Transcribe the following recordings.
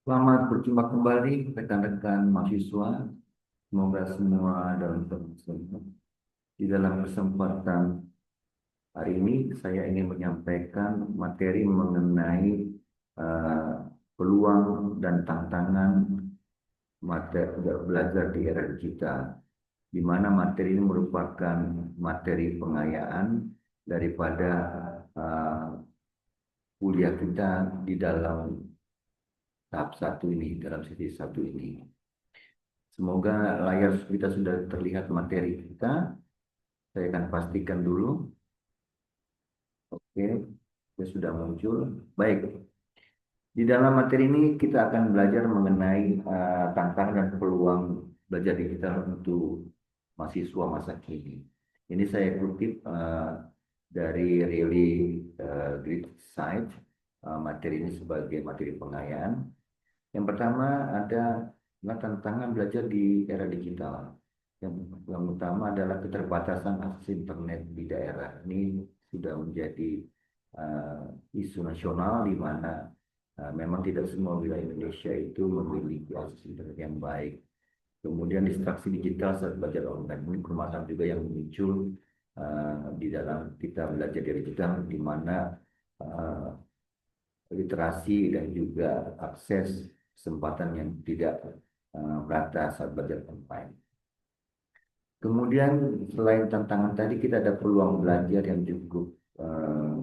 Selamat berjumpa kembali rekan-rekan mahasiswa. Semoga semua dalam kondisi. Di dalam kesempatan hari ini, saya ingin menyampaikan materi mengenai eh, peluang dan tantangan materi belajar di era digital, di mana materi ini merupakan materi pengayaan daripada eh, kuliah kita di dalam tahap satu ini, dalam sesi satu ini. Semoga layar kita sudah terlihat materi kita. Saya akan pastikan dulu. Oke, ya sudah muncul. Baik, di dalam materi ini kita akan belajar mengenai tantangan dan peluang belajar digital untuk mahasiswa masa kini. Ini saya kutip dari Really Great Site, materi ini sebagai materi pengayaan. Yang pertama adalah tantangan belajar di era digital. Yang utama adalah keterbatasan akses internet di daerah. Ini sudah menjadi isu nasional di mana memang tidak semua wilayah Indonesia itu memiliki akses internet yang baik. Kemudian distraksi digital saat belajar online. Ini permasalahan juga yang muncul di dalam kita belajar di digital, di mana uh, literasi dan juga akses kesempatan yang tidak merata saat belajar online. Kemudian selain tantangan tadi kita ada peluang belajar yang cukup eh,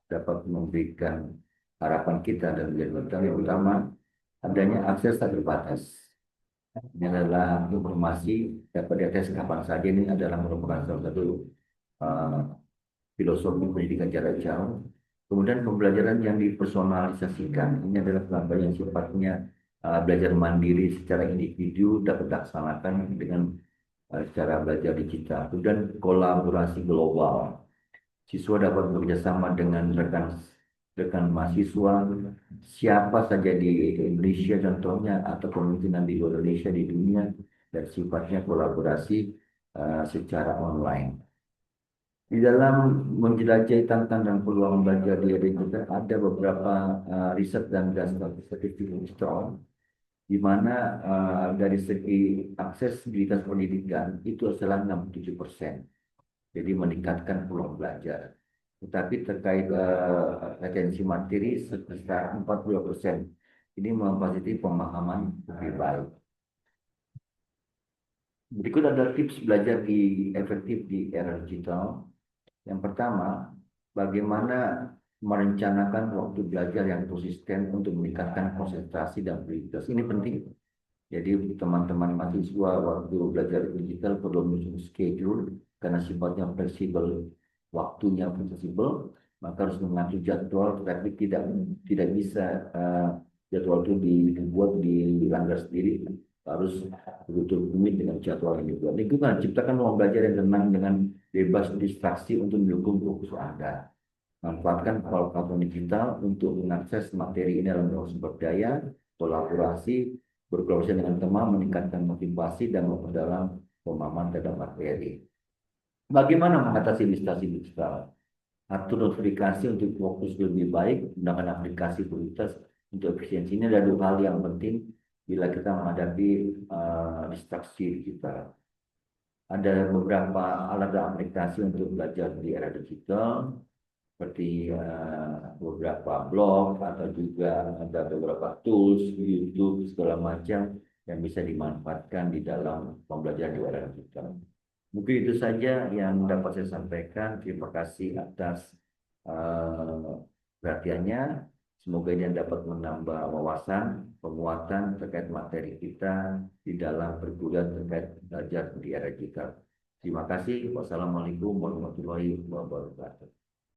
dapat memberikan harapan kita dan belajar yang utama adanya akses tak terbatas. Ini adalah informasi dapat diakses kapan saja. Ini adalah merupakan salah satu eh, filosofi pendidikan jarak jauh. Kemudian pembelajaran yang dipersonalisasikan, ini adalah pembelajaran yang sifatnya belajar mandiri secara individu dapat dilaksanakan dengan cara belajar digital. Kemudian kolaborasi global. Siswa dapat bekerjasama dengan rekan rekan mahasiswa siapa saja di Indonesia contohnya atau kemungkinan di luar Indonesia di dunia dan sifatnya kolaborasi secara online. Di dalam menjelajahi tantangan dan peluang belajar di era juga ada beberapa riset dan data statistik digital di mana dari segi aksesibilitas pendidikan itu adalah 67%. Jadi meningkatkan peluang belajar. Tetapi terkait retensi materi sebesar 40%. Ini memfasilitasi pemahaman lebih baik. Berikut ada tips belajar di efektif di era digital. Yang pertama, bagaimana merencanakan waktu belajar yang konsisten untuk meningkatkan konsentrasi dan prioritas. Ini penting. Jadi teman-teman mahasiswa waktu belajar digital perlu menyusun schedule karena sifatnya fleksibel, waktunya fleksibel, maka harus mengatur jadwal, tapi tidak bisa jadwal itu dibuat dilanggar sendiri, harus betul komit dengan jadwal yang dibuat. Lingkungan ciptakan ruang belajar yang tenang dengan bebas distraksi untuk mendukung fokus Anda. Manfaatkan platform digital untuk mengakses materi ini dalam sumber daya, kolaborasi, berkolaborasi dengan teman, meningkatkan motivasi dan memperdalam pemahaman terhadap materi. Bagaimana mengatasi distraksi digital? Atur notifikasi untuk fokus lebih baik, gunakan aplikasi prioritas untuk efisiensi. Ini ada dua hal yang penting bila kita menghadapi distraksi digital. Ada beberapa alat dan aplikasi untuk belajar di era digital, seperti beberapa blog atau juga ada beberapa tools, YouTube, segala macam yang bisa dimanfaatkan di dalam pembelajaran di era digital. Mungkin itu saja yang dapat saya sampaikan. Terima kasih atas uh, perhatiannya. Semoga ini dapat menambah wawasan, penguatan terkait materi kita di dalam perguruan terkait belajar di era digital. Terima kasih. Wassalamualaikum warahmatullahi wabarakatuh.